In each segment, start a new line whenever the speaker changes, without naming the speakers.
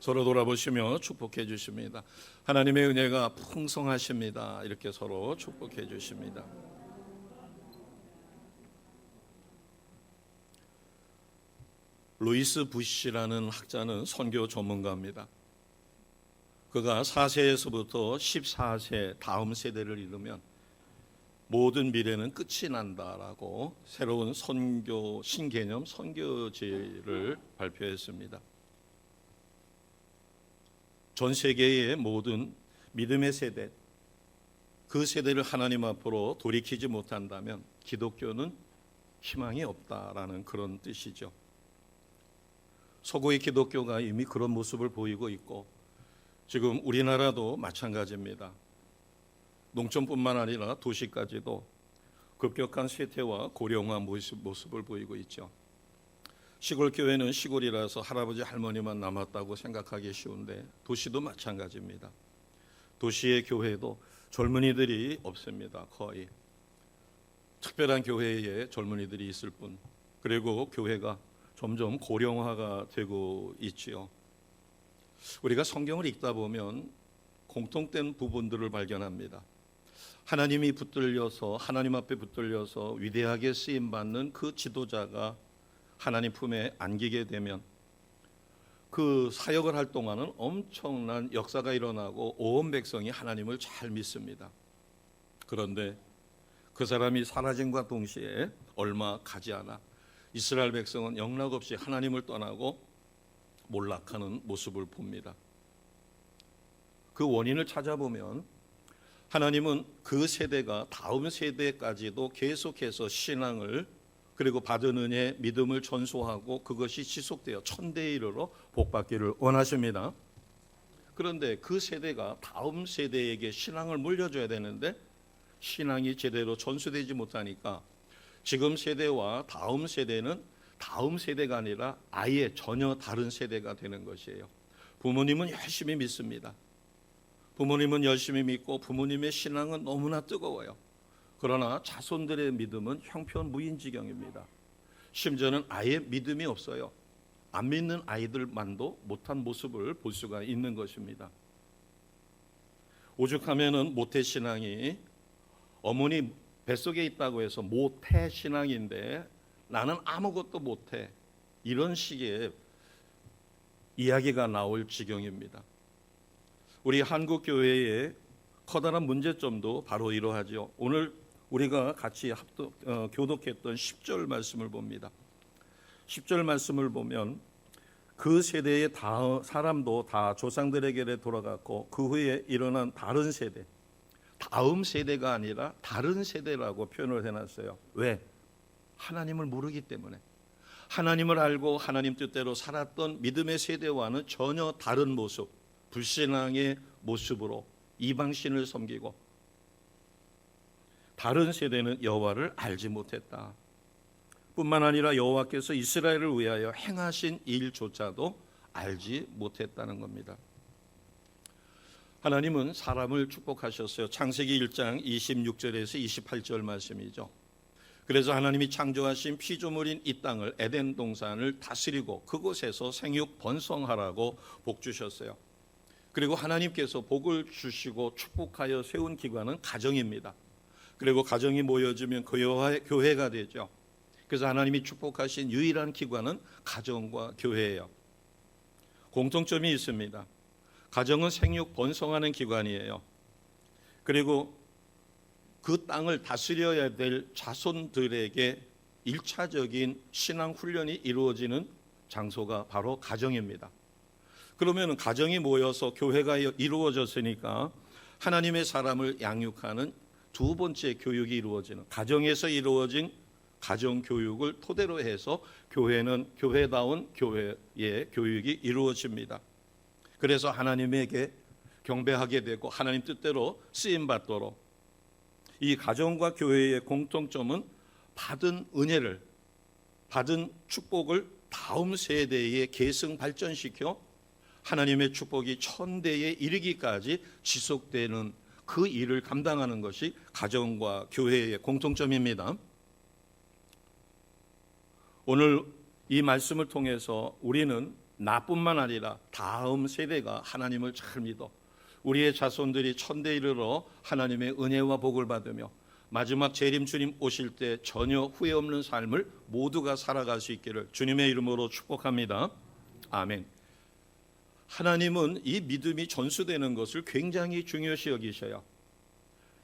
서로 돌아보시며 축복해 주십니다. 하나님의 은혜가 풍성하십니다. 이렇게 서로 축복해 주십니다. 루이스 부시라는 학자는 선교 전문가입니다. 그가 4세에서부터 14세 다음 세대를 이루면 모든 미래는 끝이 난다라고 새로운 선교 신개념 선교지를 발표했습니다. 전 세계의 모든 믿음의 세대, 그 세대를 하나님 앞으로 돌이키지 못한다면 기독교는 희망이 없다라는 그런 뜻이죠. 서구의 기독교가 이미 그런 모습을 보이고 있고 지금 우리나라도 마찬가지입니다. 농촌뿐만 아니라 도시까지도 급격한 쇠퇴와 고령화 모습을 보이고 있죠. 시골 교회는 시골이라서 할아버지 할머니만 남았다고 생각하기 쉬운데 도시도 마찬가지입니다. 도시의 교회도 젊은이들이 없습니다. 거의 특별한 교회에 젊은이들이 있을 뿐. 그리고 교회가 점점 고령화가 되고 있지요. 우리가 성경을 읽다 보면 공통된 부분들을 발견합니다. 하나님이 붙들려서 하나님 앞에 붙들려서 위대하게 쓰임 받는 그 지도자가 하나님 품에 안기게 되면 그 사역을 할 동안은 엄청난 역사가 일어나고 온 백성이 하나님을 잘 믿습니다. 그런데 그 사람이 사라짐과 동시에 얼마 가지 않아 이스라엘 백성은 영락없이 하나님을 떠나고 몰락하는 모습을 봅니다. 그 원인을 찾아보면 하나님은 그 세대가 다음 세대까지도 계속해서 신앙을 그리고 받은 은혜, 믿음을 전수하고 그것이 지속되어 천대에 이르러 복받기를 원하십니다. 그런데 그 세대가 다음 세대에게 신앙을 물려줘야 되는데 신앙이 제대로 전수되지 못하니까 지금 세대와 다음 세대는 다음 세대가 아니라 아예 전혀 다른 세대가 되는 것이에요. 부모님은 열심히 믿습니다. 부모님은 열심히 믿고 부모님의 신앙은 너무나 뜨거워요. 그러나 자손들의 믿음은 형편무인지경입니다. 심지어는 아예 믿음이 없어요. 안 믿는 아이들만도 못한 모습을 볼 수가 있는 것입니다. 오죽하면은 모태신앙이 어머니 뱃속에 있다고 해서 모태신앙인데 나는 아무것도 못해, 이런 식의 이야기가 나올 지경입니다. 우리 한국교회의 커다란 문제점도 바로 이러하죠. 오늘 우리가 같이 교독했던 10절 말씀을 봅니다. 10절 말씀을 보면 그 세대의 사람도 다 조상들에게 돌아갔고 그 후에 일어난 다른 세대, 다음 세대가 아니라 다른 세대라고 표현을 해놨어요. 왜? 하나님을 모르기 때문에. 하나님을 알고 하나님 뜻대로 살았던 믿음의 세대와는 전혀 다른 모습, 불신앙의 모습으로 이방신을 섬기고 다른 세대는 여호와를 알지 못했다. 뿐만 아니라 여호와께서 이스라엘을 위하여 행하신 일조차도 알지 못했다는 겁니다. 하나님은 사람을 축복하셨어요. 창세기 1장 26절에서 28절 말씀이죠. 그래서 하나님이 창조하신 피조물인 이 땅을 에덴 동산을 다스리고 그곳에서 생육 번성하라고 복 주셨어요. 그리고 하나님께서 복을 주시고 축복하여 세운 기관은 가정입니다. 그리고 가정이 모여지면 교회가 되죠. 그래서 하나님이 축복하신 유일한 기관은 가정과 교회예요. 공통점이 있습니다. 가정은 생육 번성하는 기관이에요. 그리고 그 땅을 다스려야 될 자손들에게 1차적인 신앙 훈련이 이루어지는 장소가 바로 가정입니다. 그러면 가정이 모여서 교회가 이루어졌으니까 하나님의 사람을 양육하는 두 번째 교육이 이루어지는, 가정에서 이루어진 가정교육을 토대로 해서 교회는 교회다운 교회의 교육이 이루어집니다. 그래서 하나님에게 경배하게 되고 하나님 뜻대로 쓰임받도록, 이 가정과 교회의 공통점은 받은 은혜를, 받은 축복을 다음 세대에 계승 발전시켜 하나님의 축복이 천대에 이르기까지 지속되는 그 일을 감당하는 것이 가정과 교회의 공통점입니다. 오늘 이 말씀을 통해서 우리는 나뿐만 아니라 다음 세대가 하나님을 잘 믿어 우리의 자손들이 천대 이르러 하나님의 은혜와 복을 받으며 마지막 재림 주님 오실 때 전혀 후회 없는 삶을 모두가 살아갈 수 있기를 주님의 이름으로 축복합니다. 아멘. 하나님은 이 믿음이 전수되는 것을 굉장히 중요시 여기셔요.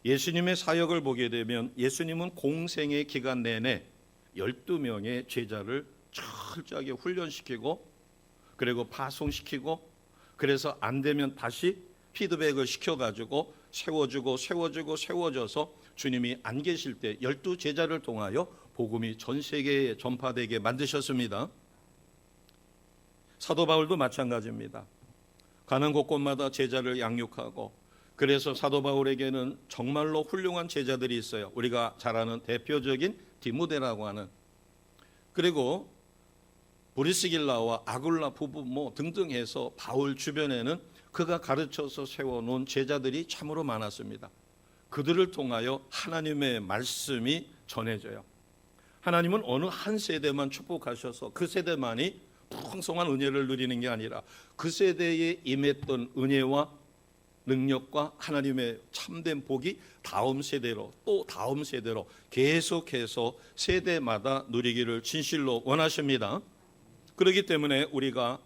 예수님의 사역을 보게 되면 예수님은 공생의 기간 내내 12명의 제자를 철저하게 훈련시키고 그리고 파송시키고 그래서 안 되면 다시 피드백을 시켜가지고 세워져서 주님이 안 계실 때 12제자를 통하여 복음이 전 세계에 전파되게 만드셨습니다. 사도 바울도 마찬가지입니다. 가는 곳곳마다 제자를 양육하고 그래서 사도 바울에게는 정말로 훌륭한 제자들이 있어요. 우리가 잘 아는 대표적인 디모데라고 하는 그리고 브리스길라와 아굴라 부부 등등 해서 바울 주변에는 그가 가르쳐서 세워놓은 제자들이 참으로 많았습니다. 그들을 통하여 하나님의 말씀이 전해져요. 하나님은 어느 한 세대만 축복하셔서 그 세대만이 풍성한 은혜를 누리는 게 아니라 그 세대에 임했던 은혜와 능력과 하나님의 참된 복이 다음 세대로 또 다음 세대로 계속해서 세대마다 누리기를 진실로 원하십니다. 그렇기 때문에 우리가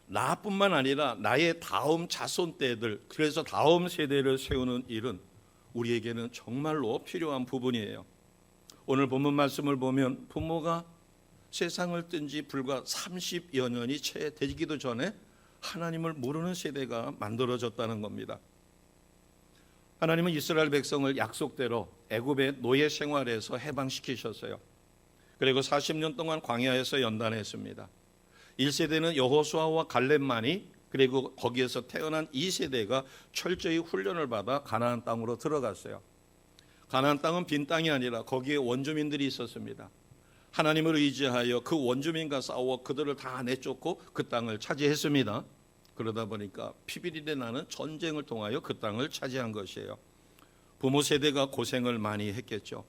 나뿐만 아니라 나의 다음 자손 때들 그래서 다음 세대를 세우는 일은 우리에게는 정말로 필요한 부분이에요. 오늘 본문 말씀을 보면 부모가 세상을 뜬 지 불과 30여 년이 채 되기도 전에 하나님을 모르는 세대가 만들어졌다는 겁니다. 하나님은 이스라엘 백성을 약속대로 애굽의 노예 생활에서 해방시키셨어요. 그리고 40년 동안 광야에서 연단했습니다. 1세대는 여호수아와 갈렙만이 그리고 거기에서 태어난 2세대가 철저히 훈련을 받아 가나안 땅으로 들어갔어요. 가나안 땅은 빈 땅이 아니라 거기에 원주민들이 있었습니다. 하나님을 의지하여 그 원주민과 싸워 그들을 다 내쫓고 그 땅을 차지했습니다. 그러다 보니까 피비린내 나는 전쟁을 통하여 그 땅을 차지한 것이에요. 부모 세대가 고생을 많이 했겠죠.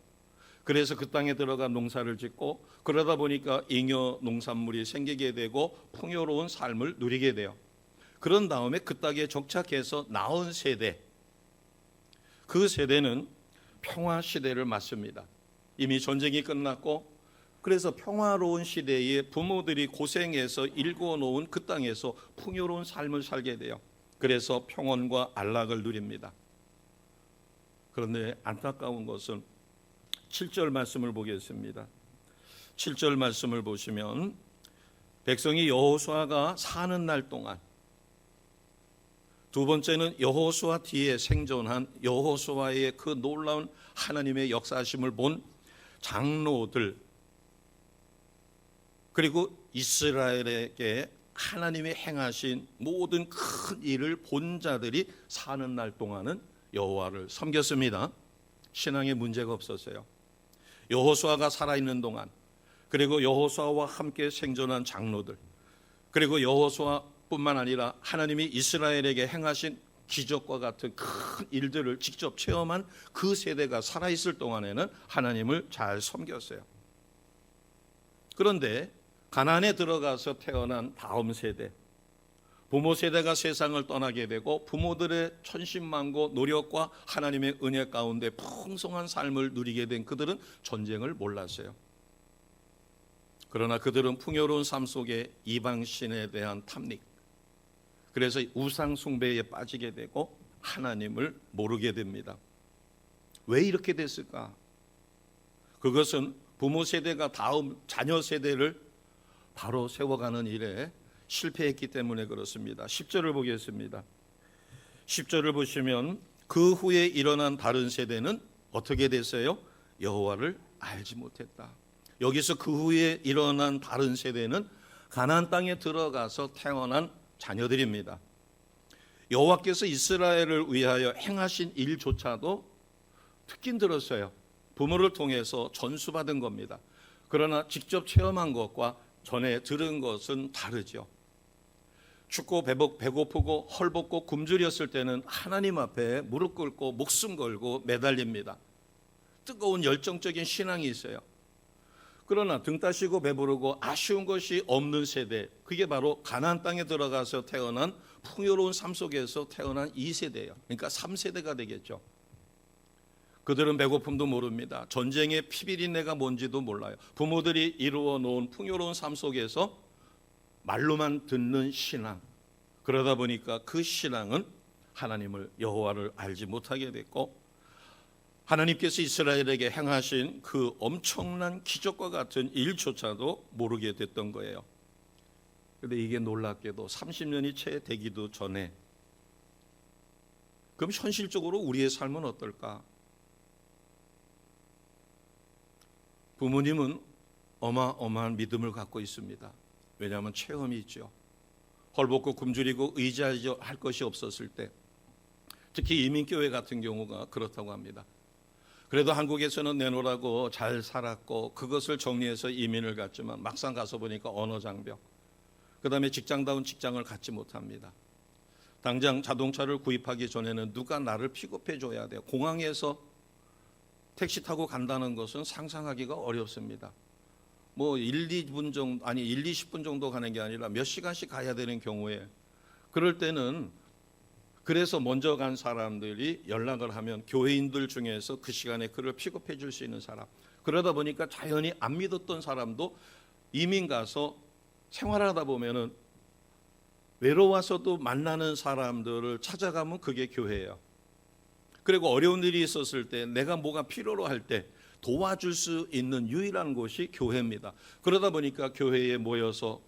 그래서 그 땅에 들어가 농사를 짓고 그러다 보니까 잉여 농산물이 생기게 되고 풍요로운 삶을 누리게 돼요. 그런 다음에 그 땅에 정착해서 나온 세대, 그 세대는 평화 시대를 맞습니다. 이미 전쟁이 끝났고 그래서 평화로운 시대에 부모들이 고생해서 일궈놓은 그 땅에서 풍요로운 삶을 살게 돼요. 그래서 평온과 안락을 누립니다. 그런데 안타까운 것은 7절 말씀을 보겠습니다. 7절 말씀을 보시면 백성이 여호수아가 사는 날 동안 두 번째는 여호수아 뒤에 생존한 여호수아의 그 놀라운 하나님의 역사하심을 본 장로들 그리고 이스라엘에게 하나님이 행하신 모든 큰 일을 본 자들이 사는 날 동안은 여호와를 섬겼습니다. 신앙에 문제가 없었어요. 여호수아가 살아있는 동안 그리고 여호수아와 함께 생존한 장로들 그리고 여호수아뿐만 아니라 하나님이 이스라엘에게 행하신 기적과 같은 큰 일들을 직접 체험한 그 세대가 살아있을 동안에는 하나님을 잘 섬겼어요. 그런데 가나안에 들어가서 태어난 다음 세대 부모 세대가 세상을 떠나게 되고 부모들의 천신만고 노력과 하나님의 은혜 가운데 풍성한 삶을 누리게 된 그들은 전쟁을 몰랐어요. 그러나 그들은 풍요로운 삶 속에 이방신에 대한 탐닉 그래서 우상 숭배에 빠지게 되고 하나님을 모르게 됩니다. 왜 이렇게 됐을까? 그것은 부모 세대가 다음 자녀 세대를 바로 세워가는 일에 실패했기 때문에 그렇습니다. 10절을 보겠습니다. 10절을 보시면 그 후에 일어난 다른 세대는 어떻게 됐어요? 여호와를 알지 못했다. 여기서 그 후에 일어난 다른 세대는 가나안 땅에 들어가서 태어난 자녀들입니다. 여호와께서 이스라엘을 위하여 행하신 일조차도 듣긴 들었어요. 부모를 통해서 전수받은 겁니다. 그러나 직접 체험한 것과 전에 들은 것은 다르죠. 춥고 배고프고 헐벗고 굶주렸을 때는 하나님 앞에 무릎 꿇고 목숨 걸고 매달립니다. 뜨거운 열정적인 신앙이 있어요. 그러나 등 따시고 배부르고 아쉬운 것이 없는 세대, 그게 바로 가나안 땅에 들어가서 태어난 풍요로운 삶 속에서 태어난 2세대예요. 그러니까 3세대가 되겠죠. 그들은 배고픔도 모릅니다. 전쟁의 피비린내가 뭔지도 몰라요. 부모들이 이루어 놓은 풍요로운 삶 속에서 말로만 듣는 신앙, 그러다 보니까 그 신앙은 하나님을, 여호와를 알지 못하게 됐고, 하나님께서 이스라엘에게 행하신 그 엄청난 기적과 같은 일조차도 모르게 됐던 거예요. 그런데 이게 놀랍게도 30년이 채 되기도 전에, 그럼 현실적으로 우리의 삶은 어떨까? 부모님은 어마어마한 믿음을 갖고 있습니다. 왜냐하면 체험이 있죠. 헐벗고 굶주리고 의지할 것이 없었을 때, 특히 이민교회 같은 경우가 그렇다고 합니다. 그래도 한국에서는 내놓으라고 잘 살았고 그것을 정리해서 이민을 갔지만 막상 가서 보니까 언어 장벽, 그 다음에 직장다운 직장을 갖지 못합니다. 당장 자동차를 구입하기 전에는 누가 나를 픽업해 줘야 돼요. 공항에서 택시 타고 간다는 것은 상상하기가 어렵습니다. 뭐 1-2분 정도, 아니 1-20분 정도 가는 게 아니라 몇 시간씩 가야 되는 경우에, 그럴 때는 그래서 먼저 간 사람들이 연락을 하면 교회인들 중에서 그 시간에 그를 픽업해 줄 수 있는 사람, 그러다 보니까 자연히 안 믿었던 사람도 이민 가서 생활하다 보면은 외로워서도 만나는 사람들을 찾아가면 그게 교회예요. 그리고 어려운 일이 있었을 때, 내가 뭐가 필요로 할 때 도와줄 수 있는 유일한 곳이 교회입니다. 그러다 보니까 교회에 모여서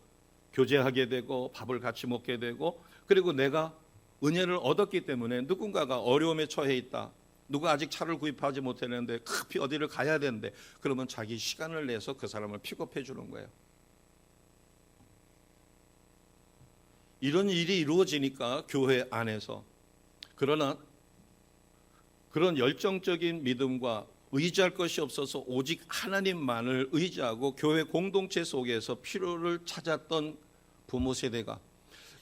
교제하게 되고 밥을 같이 먹게 되고, 그리고 내가 은혜를 얻었기 때문에 누군가가 어려움에 처해 있다, 누가 아직 차를 구입하지 못했는데 급히 어디를 가야 되는데, 그러면 자기 시간을 내서 그 사람을 픽업해 주는 거예요. 이런 일이 이루어지니까 교회 안에서, 그러나 그런 열정적인 믿음과 의지할 것이 없어서 오직 하나님만을 의지하고 교회 공동체 속에서 필요를 찾았던 부모 세대가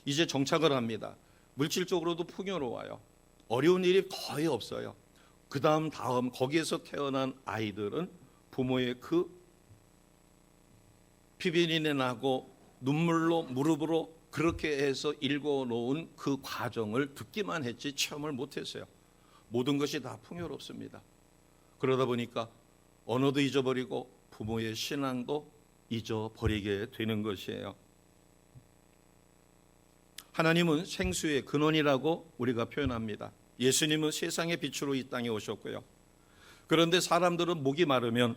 이제 정착을 합니다. 물질적으로도 풍요로워요. 어려운 일이 거의 없어요. 그 다음 거기에서 태어난 아이들은 부모의 그 피비린내 나고 눈물로 무릎으로 그렇게 해서 읽어놓은 그 과정을 듣기만 했지 체험을 못했어요. 모든 것이 다 풍요롭습니다. 그러다 보니까 언어도 잊어버리고 부모의 신앙도 잊어버리게 되는 것이에요. 하나님은 생수의 근원이라고 우리가 표현합니다. 예수님은 세상의 빛으로 이 땅에 오셨고요. 그런데 사람들은 목이 마르면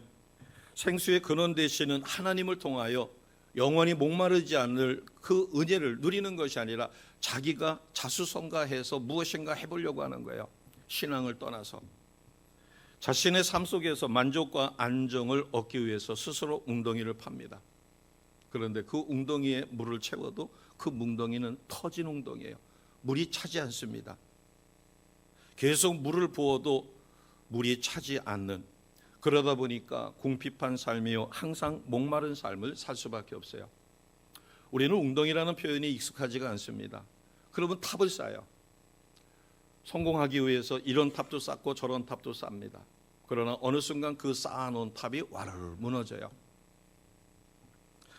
생수의 근원 되시는 하나님을 통하여 영원히 목마르지 않을 그 은혜를 누리는 것이 아니라 자기가 자수성가해서 무엇인가 해보려고 하는 거예요. 신앙을 떠나서 자신의 삶 속에서 만족과 안정을 얻기 위해서 스스로 웅덩이를 팝니다. 그런데 그 웅덩이에 물을 채워도 그 웅덩이는 터진 웅덩이에요. 물이 차지 않습니다. 계속 물을 부어도 물이 차지 않는, 그러다 보니까 궁핍한 삶이요 항상 목마른 삶을 살 수밖에 없어요. 우리는 웅덩이라는 표현이 익숙하지가 않습니다. 그러면 탑을 쌓아요. 성공하기 위해서 이런 탑도 쌓고 저런 탑도 쌓습니다. 그러나 어느 순간 그 쌓아놓은 탑이 와르르 무너져요.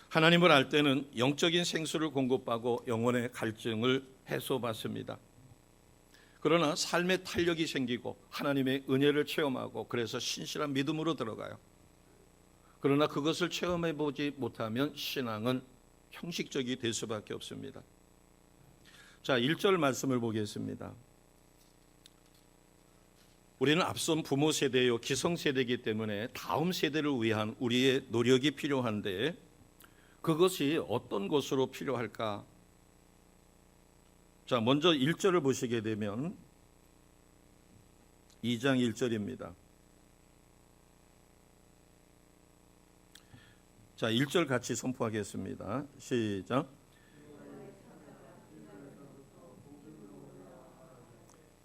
하나님을 알 때는 영적인 생수를 공급하고 영혼의 갈증을 해소받습니다. 그러나 삶의 탄력이 생기고 하나님의 은혜를 체험하고 그래서 신실한 믿음으로 들어가요. 그러나 그것을 체험해보지 못하면 신앙은 형식적이 될 수밖에 없습니다. 자, 1절 말씀을 보겠습니다. 우리는 앞선 부모 세대요 기성세대이기 때문에 다음 세대를 위한 우리의 노력이 필요한데 그것이 어떤 것으로 필요할까? 자, 먼저 1절을 보시게 되면 2장 1절입니다. 자, 1절 같이 선포하겠습니다. 시작.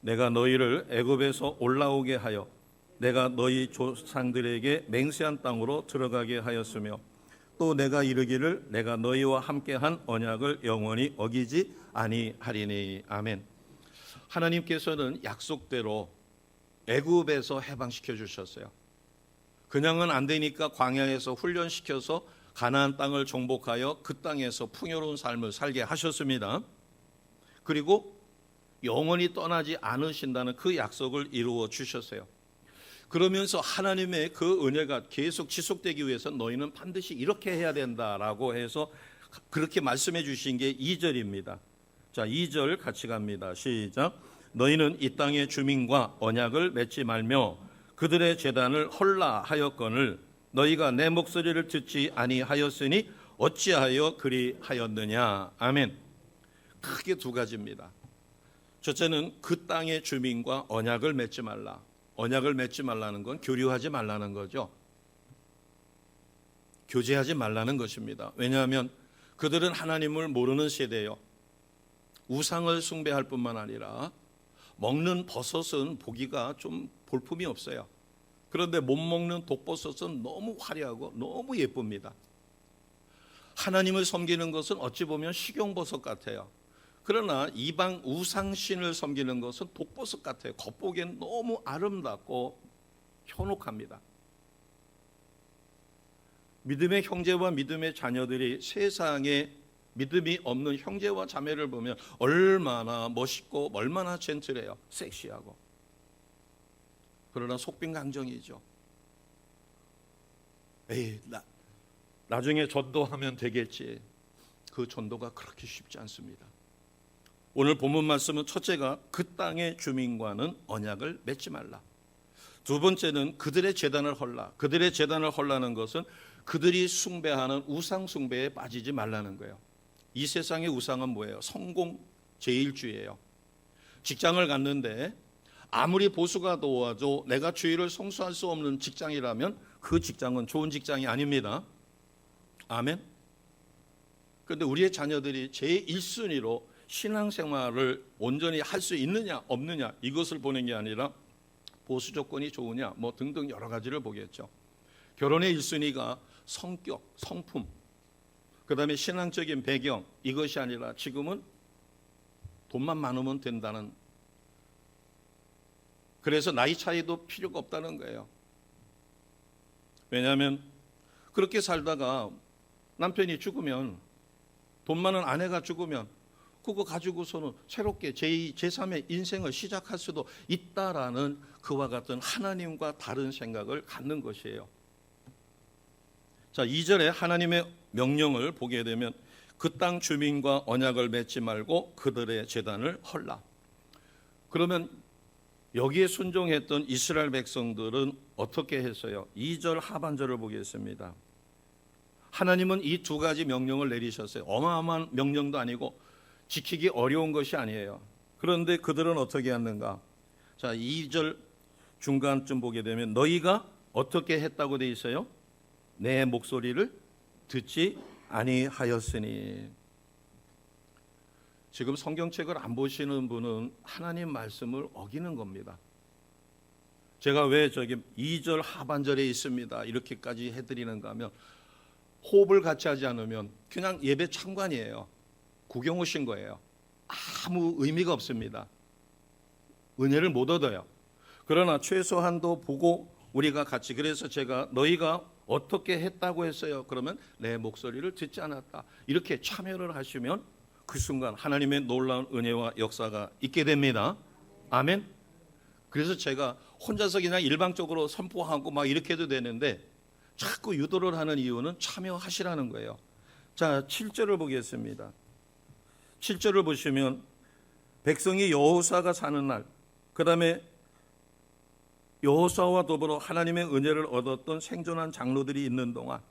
내가 너희를 애굽에서 올라오게 하여 내가 너희 조상들에게 맹세한 땅으로 들어가게 하였으며 또 내가 이르기를 내가 너희와 함께한 언약을 영원히 어기지 아니하리니. 아멘. 하나님께서는 약속대로 애굽에서 해방시켜 주셨어요. 그냥은 안 되니까 광야에서 훈련시켜서 가나안 땅을 정복하여 그 땅에서 풍요로운 삶을 살게 하셨습니다. 그리고 영원히 떠나지 않으신다는 그 약속을 이루어 주셨어요. 그러면서 하나님의 그 은혜가 계속 지속되기 위해서 너희는 반드시 이렇게 해야 된다라고 해서 그렇게 말씀해 주신 게 2절입니다. 자, 2절 같이 갑니다. 시작. 너희는 이 땅의 주민과 언약을 맺지 말며 그들의 제단을 헐라 하였거늘 너희가 내 목소리를 듣지 아니하였으니 어찌하여 그리하였느냐. 아멘. 크게 두 가지입니다. 첫째는 그 땅의 주민과 언약을 맺지 말라. 언약을 맺지 말라는 건 교류하지 말라는 거죠. 교제하지 말라는 것입니다. 왜냐하면 그들은 하나님을 모르는 세대예요. 우상을 숭배할 뿐만 아니라 먹는 버섯은 보기가 좀 볼품이 없어요. 그런데 못 먹는 독버섯은 너무 화려하고 너무 예쁩니다. 하나님을 섬기는 것은 어찌 보면 식용버섯 같아요. 그러나 이방 우상신을 섬기는 것은 독버섯 같아요. 겉보기엔 너무 아름답고 현혹합니다. 믿음의 형제와 믿음의 자녀들이 세상에 믿음이 없는 형제와 자매를 보면 얼마나 멋있고 얼마나 젠틀해요. 섹시하고. 그러나 속빈강정이죠. 에이, 나중에 전도하면 되겠지. 그 전도가 그렇게 쉽지 않습니다. 오늘 본문 말씀은 첫째가 그 땅의 주민과는 언약을 맺지 말라. 두 번째는 그들의 제단을 헐라. 그들의 제단을 헐라는 것은 그들이 숭배하는 우상 숭배에 빠지지 말라는 거예요. 이 세상의 우상은 뭐예요? 성공 제일주의예요. 직장을 갔는데 아무리 보수가 도와도 내가 주의를 성수할 수 없는 직장이라면 그 직장은 좋은 직장이 아닙니다. 아멘. 그런데 우리의 자녀들이 제1순위로 신앙생활을 온전히 할 수 있느냐 없느냐 이것을 보는 게 아니라 보수 조건이 좋으냐 뭐 등등 여러 가지를 보겠죠. 결혼의 1순위가 성격, 성품, 그 다음에 신앙적인 배경, 이것이 아니라 지금은 돈만 많으면 된다는, 그래서 나이 차이도 필요가 없다는 거예요. 왜냐하면 그렇게 살다가 남편이 죽으면, 돈 많은 아내가 죽으면 그거 가지고서는 새롭게 제2, 제3의 인생을 시작할 수도 있다라는 그와 같은 하나님과 다른 생각을 갖는 것이에요. 자, 2절에 하나님의 명령을 보게 되면 그 땅 주민과 언약을 맺지 말고 그들의 제단을 헐라. 그러면 여기에 순종했던 이스라엘 백성들은 어떻게 했어요? 2절 하반절을 보겠습니다. 하나님은 이 두 가지 명령을 내리셨어요. 어마어마한 명령도 아니고 지키기 어려운 것이 아니에요. 그런데 그들은 어떻게 했는가? 자, 2절 중간쯤 보게 되면 너희가 어떻게 했다고 돼 있어요? 내 목소리를 듣지 아니하였으니. 지금 성경책을 안 보시는 분은 하나님 말씀을 어기는 겁니다. 제가 왜 저기 2절 하반절에 있습니다 이렇게까지 해드리는가 하면, 호흡을 같이 하지 않으면 그냥 예배 참관이에요. 구경 오신 거예요. 아무 의미가 없습니다. 은혜를 못 얻어요. 그러나 최소한도 보고 우리가 같이, 그래서 제가 너희가 어떻게 했다고 했어요? 그러면 내 목소리를 듣지 않았다. 이렇게 참여를 하시면 그 순간 하나님의 놀라운 은혜와 역사가 있게 됩니다. 아멘. 그래서 제가 혼자서 그냥 일방적으로 선포하고 막 이렇게 해도 되는데 자꾸 유도를 하는 이유는 참여하시라는 거예요. 자, 7절을 보겠습니다. 7절을 보시면 백성이 여호사가 사는 날, 그 다음에 여호사와 더불어 하나님의 은혜를 얻었던 생존한 장로들이 있는 동안,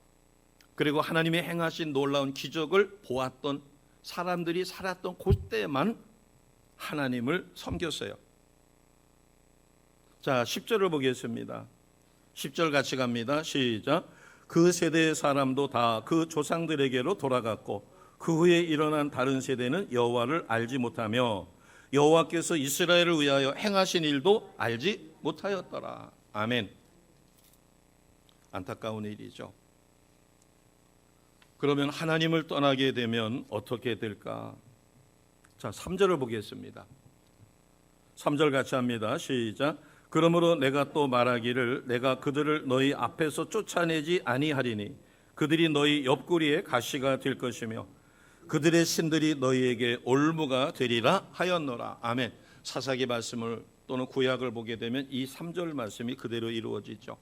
그리고 하나님이 행하신 놀라운 기적을 보았던 사람들이 살았던 그때만 하나님을 섬겼어요. 자, 10절을 보겠습니다. 10절 같이 갑니다. 시작. 그 세대의 사람도 다 그 조상들에게로 돌아갔고 그 후에 일어난 다른 세대는 여호와를 알지 못하며 여호와께서 이스라엘을 위하여 행하신 일도 알지 못하였더라. 아멘. 안타까운 일이죠. 그러면 하나님을 떠나게 되면 어떻게 될까? 자, 3절을 보겠습니다. 3절 같이 합니다. 시작. 그러므로 내가 또 말하기를 내가 그들을 너희 앞에서 쫓아내지 아니하리니 그들이 너희 옆구리에 가시가 될 것이며 그들의 신들이 너희에게 올무가 되리라 하였노라. 아멘. 사사기 말씀을 또는 구약을 보게 되면 이 3절 말씀이 그대로 이루어지죠.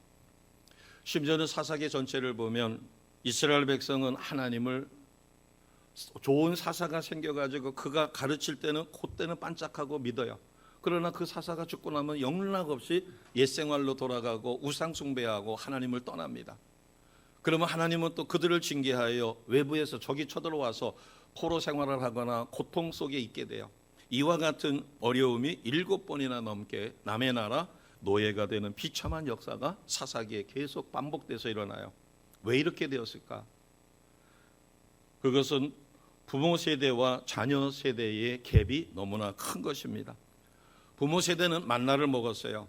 심지어는 사사기 전체를 보면 이스라엘 백성은 하나님을 좋은 사사가 생겨가지고 그가 가르칠 때는 그때는 반짝하고 믿어요. 그러나 그 사사가 죽고 나면 영락없이 옛생활로 돌아가고 우상 숭배하고 하나님을 떠납니다. 그러면 하나님은 또 그들을 징계하여 외부에서 적이 쳐들어와서 포로 생활을 하거나 고통 속에 있게 돼요. 이와 같은 어려움이 7번이나 넘게 남의 나라 노예가 되는 비참한 역사가 사사기에 계속 반복돼서 일어나요. 왜 이렇게 되었을까? 그것은 부모 세대와 자녀 세대의 갭이 너무나 큰 것입니다. 부모 세대는 만나를 먹었어요.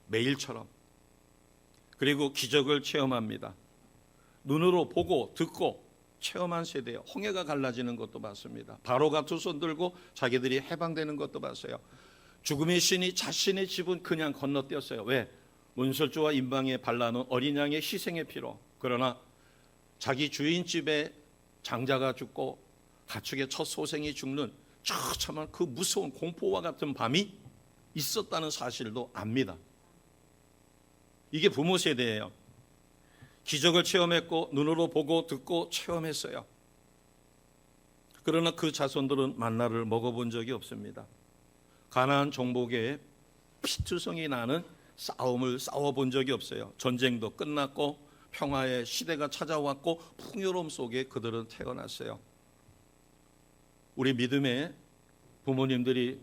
매일처럼. 그리고 기적을 체험합니다. 눈으로 보고 듣고 체험한 세대예요. 홍해가 갈라지는 것도 봤습니다. 바로가 두 손 들고 자기들이 해방되는 것도 봤어요. 죽음의 신이 자신의 집은 그냥 건너뛰었어요. 왜? 문설주와 인방에 발라놓은 어린 양의 희생의 피로. 그러나 자기 주인 집에 장자가 죽고 가축의 첫 소생이 죽는 처참한 그 무서운 공포와 같은 밤이 있었다는 사실도 압니다. 이게 부모 세대예요. 기적을 체험했고 눈으로 보고 듣고 체험했어요. 그러나 그 자손들은 만나를 먹어본 적이 없습니다. 가나안 정복에 피투성이 나는 싸움을 싸워본 적이 없어요. 전쟁도 끝났고 평화의 시대가 찾아왔고 풍요로움 속에 그들은 태어났어요. 우리 믿음의 부모님들이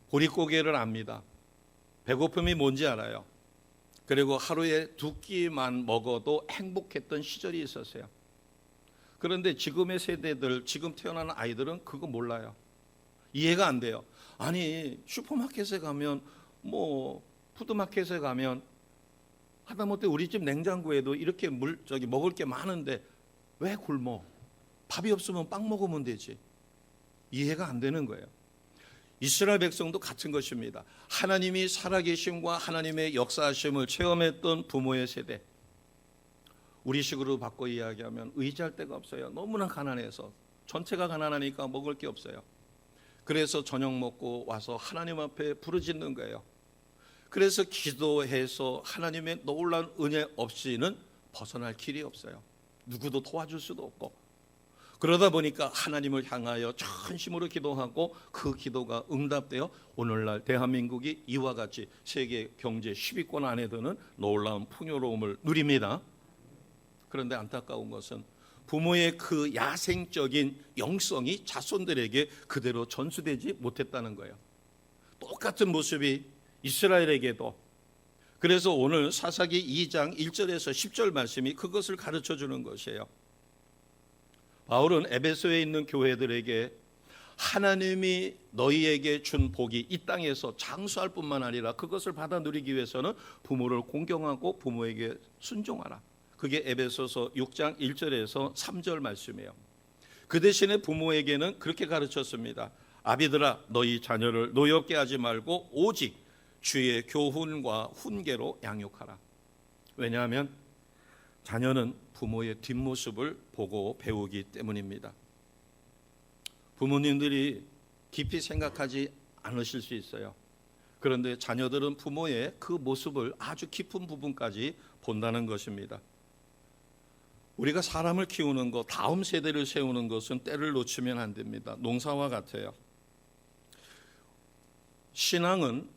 보릿고개를 압니다. 배고픔이 뭔지 알아요. 그리고 하루에 2끼만 먹어도 행복했던 시절이 있었어요. 그런데 지금의 세대들, 지금 태어나는 아이들은 그거 몰라요. 이해가 안 돼요. 아니 슈퍼마켓에 가면 푸드마켓에 가면 하다못해 우리 집 냉장고에도 이렇게 먹을 게 많은데 왜 굶어? 밥이 없으면 빵 먹으면 되지. 이해가 안 되는 거예요. 이스라엘 백성도 같은 것입니다. 하나님이 살아계심과 하나님의 역사하심을 체험했던 부모의 세대. 우리식으로 바꿔 이야기하면 의지할 데가 없어요. 너무나 가난해서 전체가 가난하니까 먹을 게 없어요. 그래서 저녁 먹고 와서 하나님 앞에 부르짖는 거예요. 그래서 기도해서 하나님의 놀라운 은혜 없이는 벗어날 길이 없어요. 누구도 도와줄 수도 없고. 그러다 보니까 하나님을 향하여 전심으로 기도하고 그 기도가 응답되어 오늘날 대한민국이 이와 같이 세계 경제 10위권 안에 드는 놀라운 풍요로움을 누립니다. 그런데 안타까운 것은 부모의 그 야생적인 영성이 자손들에게 그대로 전수되지 못했다는 거예요. 똑같은 모습이 이스라엘에게도. 그래서 오늘 사사기 2장 1절에서 10절 말씀이 그것을 가르쳐 주는 것이에요. 바울은 에베소에 있는 교회들에게 하나님이 너희에게 준 복이 이 땅에서 장수할 뿐만 아니라 그것을 받아 누리기 위해서는 부모를 공경하고 부모에게 순종하라. 그게 에베소서 6장 1절에서 3절 말씀이에요. 그 대신에 부모에게는 그렇게 가르쳤습니다. 아비들아 너희 자녀를 노엽게 하지 말고 오직 주의 교훈과 훈계로 양육하라. 왜냐하면 자녀는 부모의 뒷모습을 보고 배우기 때문입니다. 부모님들이 깊이 생각하지 않으실 수 있어요. 그런데 자녀들은 부모의 그 모습을 아주 깊은 부분까지 본다는 것입니다. 우리가 사람을 키우는 것, 다음 세대를 세우는 것은 때를 놓치면 안 됩니다. 농사와 같아요. 신앙은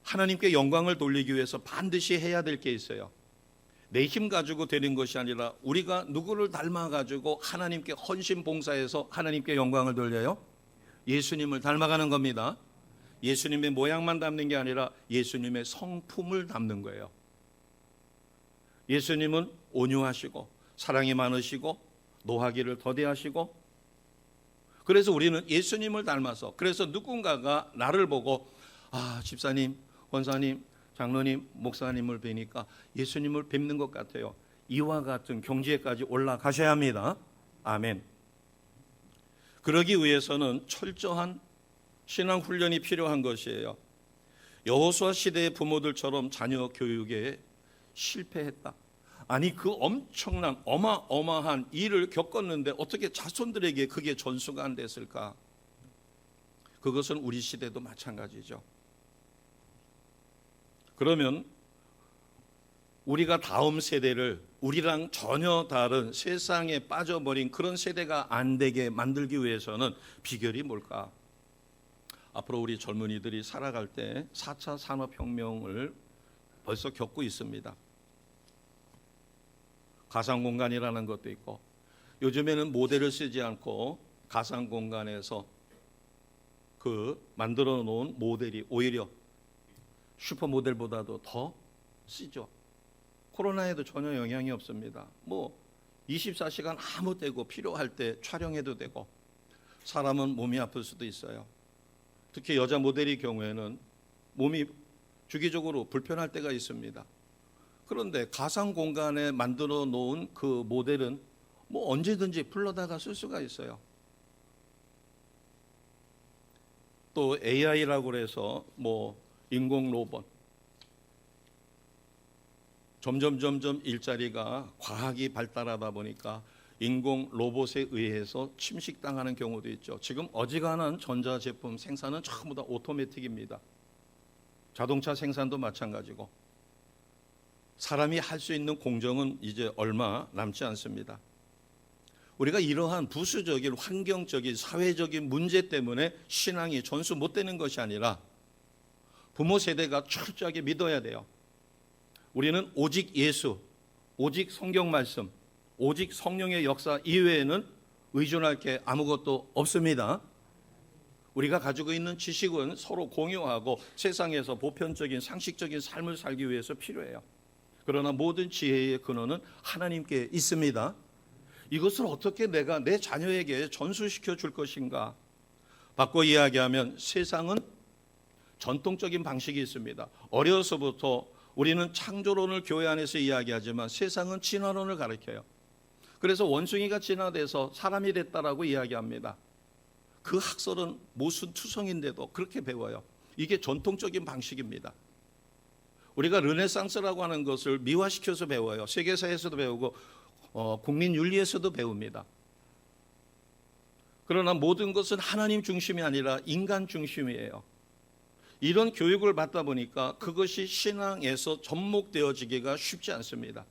하나님께 영광을 돌리기 위해서 반드시 해야 될 게 있어요. 내 힘 가지고 되는 것이 아니라 우리가 누구를 닮아가지고 하나님께 헌신 봉사해서 하나님께 영광을 돌려요? 예수님을 닮아가는 겁니다. 예수님의 모양만 담는 게 아니라 예수님의 성품을 담는 거예요. 예수님은 온유하시고 사랑이 많으시고 노하기를 더디하시고, 그래서 우리는 예수님을 닮아서, 그래서 누군가가 나를 보고 집사님, 권사님, 장로님, 목사님을 뵈니까 예수님을 뵙는 것 같아요. 이와 같은 경지에까지 올라가셔야 합니다. 아멘. 그러기 위해서는 철저한 신앙 훈련이 필요한 것이에요. 여호수아 시대의 부모들처럼 자녀 교육에 실패했다. 아니 그 엄청난 어마어마한 일을 겪었는데 어떻게 자손들에게 그게 전수가 안 됐을까? 그것은 우리 시대도 마찬가지죠. 그러면 우리가 다음 세대를 우리랑 전혀 다른 세상에 빠져버린 그런 세대가 안 되게 만들기 위해서는 비결이 뭘까? 앞으로 우리 젊은이들이 살아갈 때 4차 산업혁명을 벌써 겪고 있습니다. 가상공간이라는 것도 있고, 요즘에는 모델을 쓰지 않고 가상공간에서 그 만들어 놓은 모델이 오히려 슈퍼모델보다도 더 쓰죠. 코로나에도 전혀 영향이 없습니다. 24시간 아무 때고 필요할 때 촬영해도 되고, 사람은 몸이 아플 수도 있어요. 특히 여자 모델의 경우에는 몸이 주기적으로 불편할 때가 있습니다. 그런데 가상 공간에 만들어 놓은 그 모델은 언제든지 불러다가 쓸 수가 있어요. 또 AI라고 해서 인공 로봇, 점점 일자리가 과학이 발달하다 보니까 인공 로봇에 의해서 침식당하는 경우도 있죠. 지금 어지간한 전자제품 생산은 전부 다 오토매틱입니다. 자동차 생산도 마찬가지고 사람이 할 수 있는 공정은 이제 얼마 남지 않습니다. 우리가 이러한 부수적인 환경적인 사회적인 문제 때문에 신앙이 전수 못 되는 것이 아니라 부모 세대가 철저하게 믿어야 돼요. 우리는 오직 예수, 오직 성경 말씀, 오직 성령의 역사 이외에는 의존할 게 아무것도 없습니다. 우리가 가지고 있는 지식은 서로 공유하고 세상에서 보편적인 상식적인 삶을 살기 위해서 필요해요. 그러나 모든 지혜의 근원은 하나님께 있습니다. 이것을 어떻게 내가 내 자녀에게 전수시켜 줄 것인가? 바꿔 이야기하면 세상은 전통적인 방식이 있습니다. 어려서부터 우리는 창조론을 교회 안에서 이야기하지만 세상은 진화론을 가르쳐요. 그래서 원숭이가 진화돼서 사람이 됐다라고 이야기합니다. 그 학설은 모순투성인데도 그렇게 배워요. 이게 전통적인 방식입니다. 우리가 르네상스라고 하는 것을 미화시켜서 배워요. 세계사에서도 배우고 국민윤리에서도 배웁니다. 그러나 모든 것은 하나님 중심이 아니라 인간 중심이에요. 이런 교육을 받다 보니까 그것이 신앙에서 접목되어지기가 쉽지 않습니다.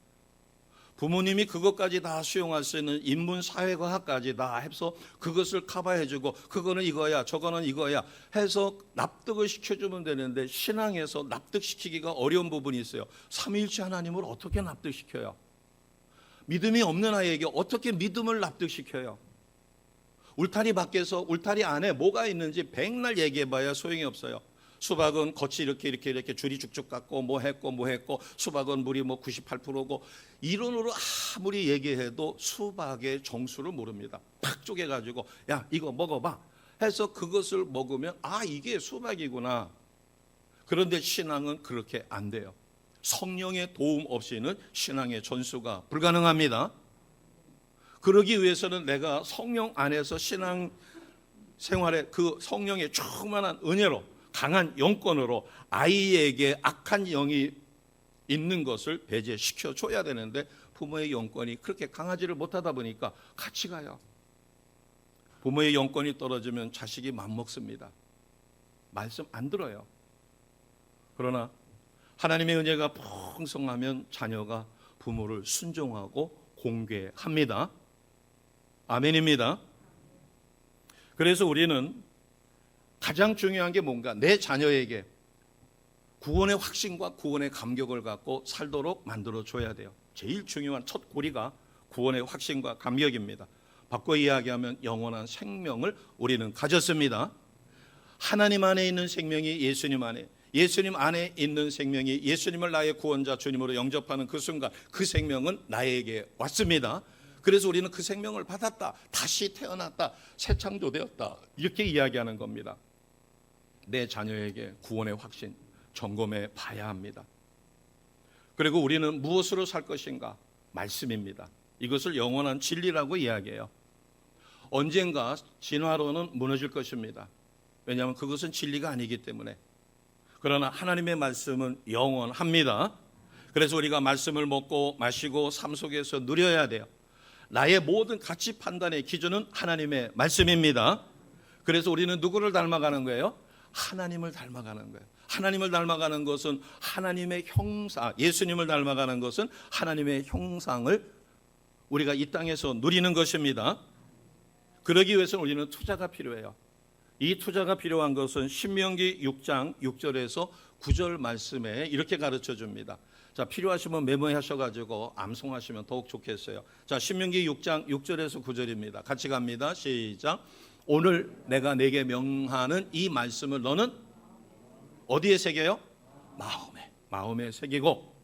부모님이 그것까지 다 수용할 수 있는 인문사회과학까지 다 해서 그것을 커버해주고 그거는 이거야 저거는 이거야 해서 납득을 시켜주면 되는데 신앙에서 납득시키기가 어려운 부분이 있어요. 삼위일체 하나님을 어떻게 납득시켜요? 믿음이 없는 아이에게 어떻게 믿음을 납득시켜요? 울타리 밖에서 울타리 안에 뭐가 있는지 백날 얘기해봐야 소용이 없어요. 수박은 겉이 이렇게 줄이 쭉쭉 갔고 뭐 했고 수박은 물이 98%고 이론으로 아무리 얘기해도 수박의 정수를 모릅니다. 팍 쪼개가지고 야 이거 먹어봐 해서 그것을 먹으면 이게 수박이구나. 그런데 신앙은 그렇게 안 돼요. 성령의 도움 없이는 신앙의 전수가 불가능합니다. 그러기 위해서는 내가 성령 안에서 신앙 생활에 그 성령의 충만한 은혜로 강한 영권으로 아이에게 악한 영이 있는 것을 배제시켜 줘야 되는데 부모의 영권이 그렇게 강하지를 못하다 보니까 같이 가요. 부모의 영권이 떨어지면 자식이 맘먹습니다. 말씀 안 들어요. 그러나 하나님의 은혜가 풍성하면 자녀가 부모를 순종하고 공개합니다. 아멘입니다. 그래서 우리는 가장 중요한 게 뭔가 내 자녀에게 구원의 확신과 구원의 감격을 갖고 살도록 만들어줘야 돼요. 제일 중요한 첫 고리가 구원의 확신과 감격입니다. 바꿔 이야기하면 영원한 생명을 우리는 가졌습니다. 하나님 안에 있는 생명이 예수님 안에 있는 생명이 예수님을 나의 구원자 주님으로 영접하는 그 순간 그 생명은 나에게 왔습니다. 그래서 우리는 그 생명을 받았다. 다시 태어났다. 새 창조되었다. 이렇게 이야기하는 겁니다. 내 자녀에게 구원의 확신 점검해 봐야 합니다. 그리고 우리는 무엇으로 살 것인가? 말씀입니다. 이것을 영원한 진리라고 이야기해요. 언젠가 진화론은 무너질 것입니다. 왜냐하면 그것은 진리가 아니기 때문에 그러나 하나님의 말씀은 영원합니다. 그래서 우리가 말씀을 먹고 마시고 삶 속에서 누려야 돼요. 나의 모든 가치 판단의 기준은 하나님의 말씀입니다. 그래서 우리는 누구를 닮아가는 거예요? 하나님을 닮아가는 거예요. 하나님을 닮아가는 것은 하나님의 형상, 예수님을 닮아가는 것은 하나님의 형상을 우리가 이 땅에서 누리는 것입니다. 그러기 위해서는 우리는 투자가 필요해요. 이 투자가 필요한 것은 신명기 6장 6절에서 9절 말씀에 이렇게 가르쳐 줍니다. 자, 필요하시면 메모하셔가지고 암송하시면 더욱 좋겠어요. 자, 신명기 6장 6절에서 9절입니다. 같이 갑니다. 시작. 오늘 내가 내게 명하는 이 말씀을 너는 어디에 새겨요? 마음에 새기고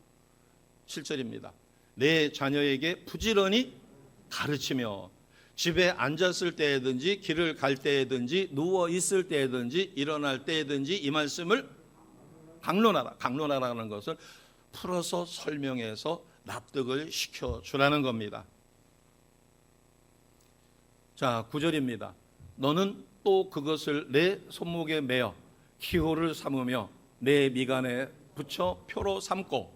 7절입니다. 내 자녀에게 부지런히 가르치며 집에 앉았을 때든지 길을 갈 때든지 누워 있을 때든지 일어날 때든지 이 말씀을 강론하라. 강론하라는 것은 풀어서 설명해서 납득을 시켜주라는 겁니다. 자, 9절입니다. 너는 또 그것을 내 손목에 매어 기호를 삼으며 내 미간에 붙여 표로 삼고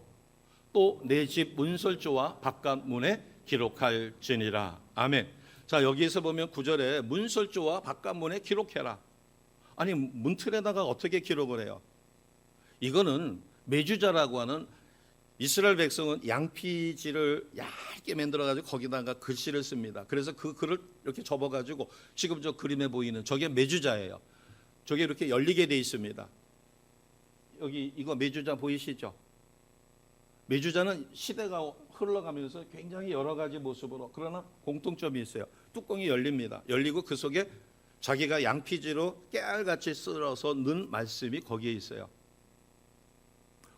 또 내 집 문설주와 바깥 문에 기록할지니라. 아멘. 자, 여기에서 보면 9절에 문설주와 바깥 문에 기록해라. 아니, 문틀에다가 어떻게 기록을 해요? 이거는 메주자라고 하는 이스라엘 백성은 양피지를 얇게 만들어가지고 거기다가 글씨를 씁니다. 그래서 그 글을 이렇게 접어가지고 지금 저 그림에 보이는 저게 메주자예요. 저게 이렇게 열리게 돼 있습니다. 여기 이거 메주자 보이시죠? 메주자는 시대가 흘러가면서 굉장히 여러 가지 모습으로, 그러나 공통점이 있어요. 뚜껑이 열립니다. 열리고 그 속에 자기가 양피지로 깨알같이 쓸어서 넣은 말씀이 거기에 있어요.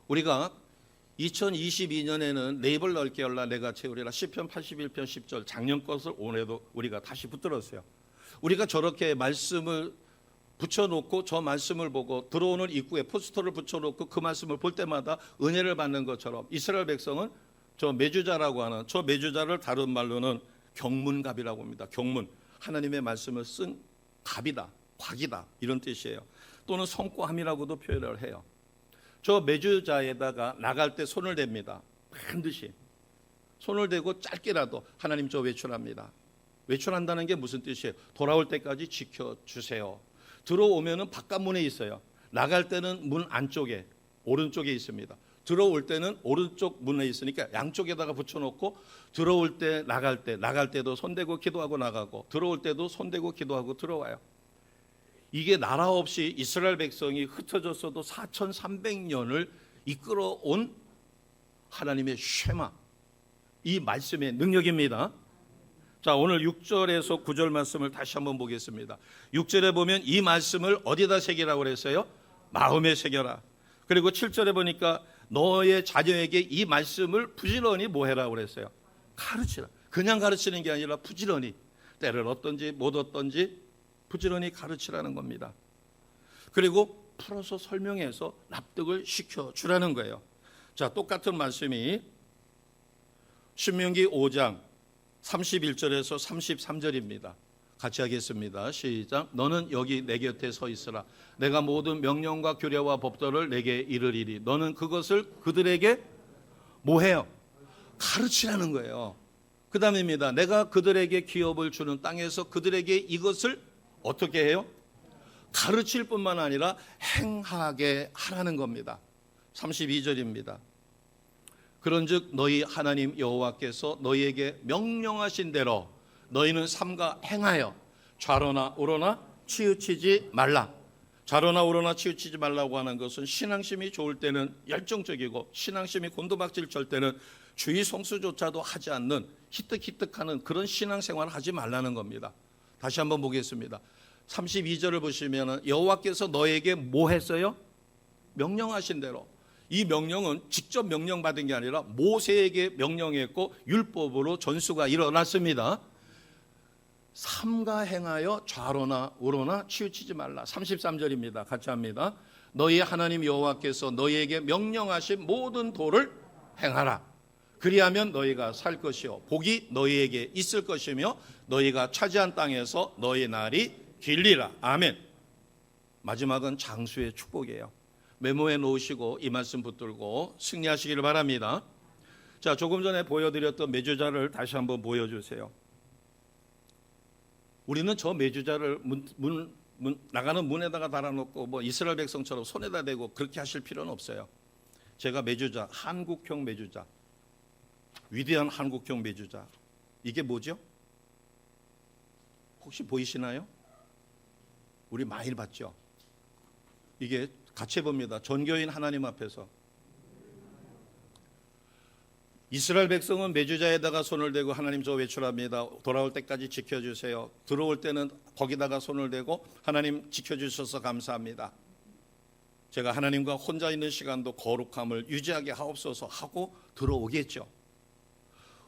우리가 2022년에는 내 입을 넓게 열라 내가 채우리라 시편 81편 10절 작년 것을 올해도 우리가 다시 붙들었어요. 우리가 저렇게 말씀을 붙여놓고 저 말씀을 보고 들어오는 입구에 포스터를 붙여놓고 그 말씀을 볼 때마다 은혜를 받는 것처럼 이스라엘 백성은 저 메주자라고 하는 저 메주자를 다른 말로는 경문갑이라고 합니다. 경문, 하나님의 말씀을 쓴 갑이다, 곽이다 이런 뜻이에요. 또는 성과함이라고도 표현을 해요. 저 메주자에다가 나갈 때 손을 댑니다. 반드시 손을 대고 짧게라도 하나님 저 외출합니다. 외출한다는 게 무슨 뜻이에요? 돌아올 때까지 지켜주세요. 들어오면은 바깥문에 있어요. 나갈 때는 문 안쪽에 오른쪽에 있습니다. 들어올 때는 오른쪽 문에 있으니까 양쪽에다가 붙여놓고 들어올 때 나갈 때도 손대고 기도하고 나가고 들어올 때도 손대고 기도하고 들어와요. 이게 나라 없이 이스라엘 백성이 흩어졌어도 4,300년을 이끌어온 하나님의 쉐마, 이 말씀의 능력입니다. 자, 오늘 6절에서 9절 말씀을 다시 한번 보겠습니다. 6절에 보면 이 말씀을 어디다 새기라고 그랬어요? 마음에 새겨라. 그리고 7절에 보니까 너의 자녀에게 이 말씀을 부지런히 뭐 해라고 그랬어요? 가르치라. 그냥 가르치는 게 아니라 부지런히, 때를 얻든지 못 얻든지 부지런히 가르치라는 겁니다. 그리고 풀어서 설명해서 납득을 시켜주라는 거예요. 자, 똑같은 말씀이 신명기 5장 31절에서 33절입니다. 같이 하겠습니다. 시작. 너는 여기 내 곁에 서 있으라. 내가 모든 명령과 규례와 법도를 내게 이르리리. 너는 그것을 그들에게 뭐 해요? 가르치라는 거예요. 그 다음입니다. 내가 그들에게 기업을 주는 땅에서 그들에게 이것을 어떻게 해요? 가르칠 뿐만 아니라 행하게 하라는 겁니다. 32절입니다. 그런즉 너희 하나님 여호와께서 너희에게 명령하신 대로 너희는 삼가 행하여 좌로나 우로나 치우치지 말라. 좌로나 우로나 치우치지 말라고 하는 것은 신앙심이 좋을 때는 열정적이고 신앙심이 곤두박질 칠 때는 주의 성수조차도 하지 않는 희뜩희뜩하는 그런 신앙생활을 하지 말라는 겁니다. 다시 한번 보겠습니다. 32절을 보시면 여호와께서 너에게 뭐 했어요? 명령하신 대로. 이 명령은 직접 명령받은 게 아니라 모세에게 명령했고 율법으로 전수가 일어났습니다. 삼가 행하여 좌로나 우로나 치우치지 말라. 33절입니다. 같이 합니다. 너희 하나님 여호와께서 너희에게 명령하신 모든 도를 행하라. 그리하면 너희가 살 것이요 복이 너희에게 있을 것이며 너희가 차지한 땅에서 너희 날이 길리라. 아멘. 마지막은 장수의 축복이에요. 메모해 놓으시고 이 말씀 붙들고 승리하시기를 바랍니다. 자, 조금 전에 보여드렸던 메주자를 다시 한번 보여주세요. 우리는 저 메주자를 나가는 문에다가 달아놓고 뭐 이스라엘 백성처럼 손에다 대고 그렇게 하실 필요는 없어요. 제가 메주자, 한국형 메주자, 위대한 한국형 메주자, 이게 뭐죠? 혹시 보이시나요? 우리 많이 봤죠? 이게 같이 해봅니다. 전교인 하나님 앞에서 이스라엘 백성은 메주자에다가 손을 대고 하나님 저 외출합니다. 돌아올 때까지 지켜주세요. 들어올 때는 거기다가 손을 대고 하나님 지켜주셔서 감사합니다. 제가 하나님과 혼자 있는 시간도 거룩함을 유지하게 하옵소서 하고 들어오겠죠.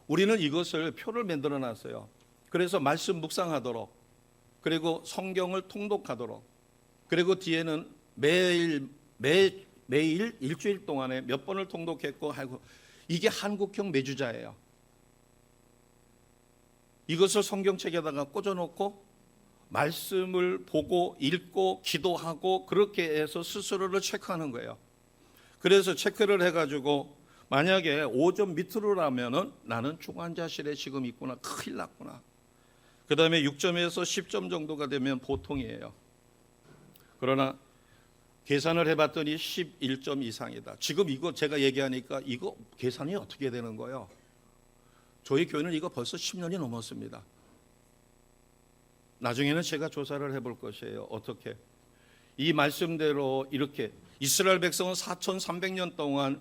우리는 이것을 표를 만들어 놨어요. 그래서 말씀 묵상하도록, 그리고 성경을 통독하도록, 그리고 뒤에는 매일 일주일 동안에 몇 번을 통독했고 하고, 이게 한국형 메주자예요. 이것을 성경책에다가 꽂아놓고 말씀을 보고 읽고 기도하고 그렇게 해서 스스로를 체크하는 거예요. 그래서 체크를 해가지고 만약에 5점 밑으로라면은 나는 중환자실에 지금 있구나, 큰일 났구나. 그 다음에 6점에서 10점 정도가 되면 보통이에요. 그러나 계산을 해봤더니 11점 이상이다. 지금 이거 제가 얘기하니까 이거 계산이 어떻게 되는 거예요? 저희 교회는 이거 벌써 10년이 넘었습니다. 나중에는 제가 조사를 해볼 것이에요. 어떻게? 이 말씀대로 이렇게 이스라엘 백성은 4,300년 동안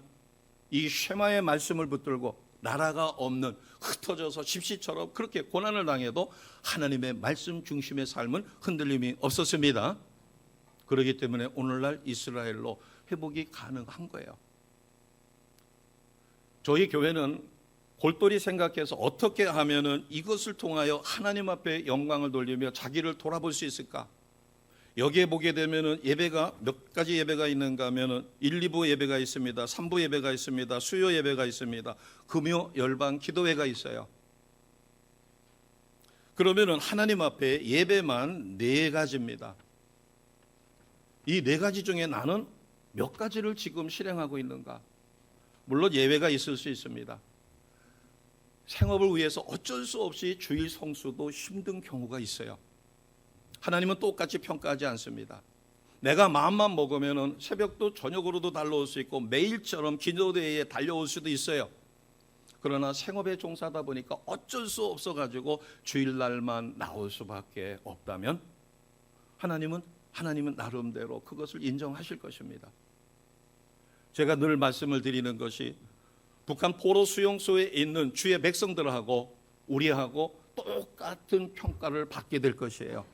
이 쉐마의 말씀을 붙들고 나라가 없는 흩어져서 집시처럼 그렇게 고난을 당해도 하나님의 말씀 중심의 삶은 흔들림이 없었습니다. 그렇기 때문에 오늘날 이스라엘로 회복이 가능한 거예요. 저희 교회는 골똘히 생각해서 어떻게 하면은 이것을 통하여 하나님 앞에 영광을 돌리며 자기를 돌아볼 수 있을까? 여기에 보게 되면은 예배가 몇 가지 예배가 있는가 하면은 1, 2부 예배가 있습니다. 3부 예배가 있습니다. 수요 예배가 있습니다. 금요 열방 기도회가 있어요. 그러면은 하나님 앞에 예배만 4가지입니다. 이 4가지 중에 나는 몇 가지를 지금 실행하고 있는가? 물론 예외가 있을 수 있습니다. 생업을 위해서 어쩔 수 없이 주일 성수도 힘든 경우가 있어요. 하나님은 똑같이 평가하지 않습니다. 내가 마음만 먹으면 새벽도 저녁으로도 달려올 수 있고 매일처럼 기도대회에 달려올 수도 있어요. 그러나 생업에 종사하다 보니까 어쩔 수 없어가지고 주일날만 나올 수밖에 없다면 하나님은 나름대로 그것을 인정하실 것입니다. 제가 늘 말씀을 드리는 것이 북한 포로 수용소에 있는 주의 백성들하고 우리하고 똑같은 평가를 받게 될 것이에요.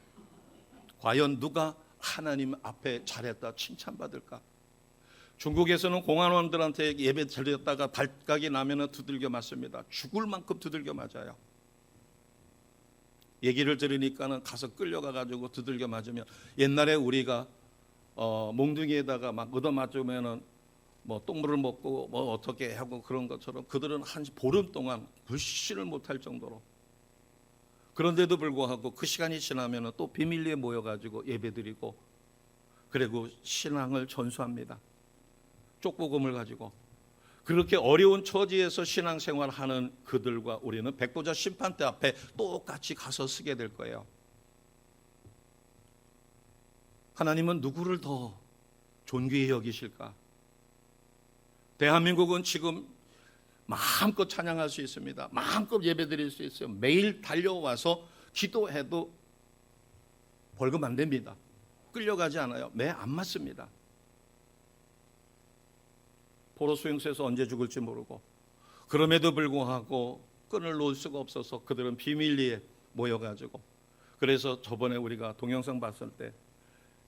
과연 누가 하나님 앞에 잘했다 칭찬받을까? 중국에서는 공안원들한테 예배 드렸다가 발각이 나면 두들겨 맞습니다. 죽을 만큼 두들겨 맞아요. 얘기를 들으니까는 가서 끌려가가지고 두들겨 맞으면, 옛날에 우리가 몽둥이에다가 막 얻어 맞으면은 뭐 똥물을 먹고 뭐 어떻게 하고 그런 것처럼 그들은 한 보름 동안 불신을 못할 정도로. 그런데도 불구하고 그 시간이 지나면은 또 비밀리에 모여가지고 예배드리고 그리고 신앙을 전수합니다. 쪽복음을 가지고. 그렇게 어려운 처지에서 신앙생활하는 그들과 우리는 백보자 심판대 앞에 똑같이 가서 서게 될 거예요. 하나님은 누구를 더 존귀히 여기실까? 대한민국은 지금 마음껏 찬양할 수 있습니다. 마음껏 예배드릴 수 있어요. 매일 달려와서 기도해도 벌금 안 됩니다. 끌려가지 않아요. 매 안 맞습니다. 포로 수용소에서 언제 죽을지 모르고, 그럼에도 불구하고 끈을 놓을 수가 없어서 그들은 비밀리에 모여가지고, 그래서 저번에 우리가 동영상 봤을 때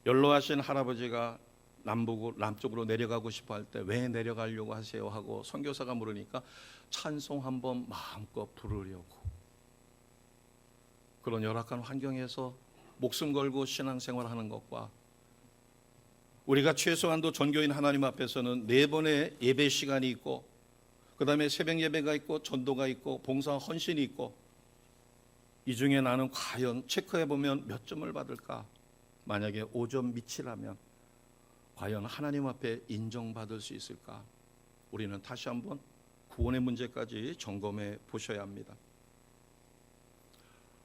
연로하신 할아버지가 남쪽으로 내려가고 싶어 할 때 왜 내려가려고 하세요 하고 선교사가 물으니까 찬송 한번 마음껏 부르려고. 그런 열악한 환경에서 목숨 걸고 신앙생활하는 것과 우리가 최소한도 전교인 하나님 앞에서는 4번의 예배 시간이 있고 그 다음에 새벽 예배가 있고 전도가 있고 봉사 헌신이 있고, 이 중에 나는 과연 체크해보면 몇 점을 받을까? 만약에 5점 밑이라면 과연 하나님 앞에 인정받을 수 있을까? 우리는 다시 한번 구원의 문제까지 점검해 보셔야 합니다.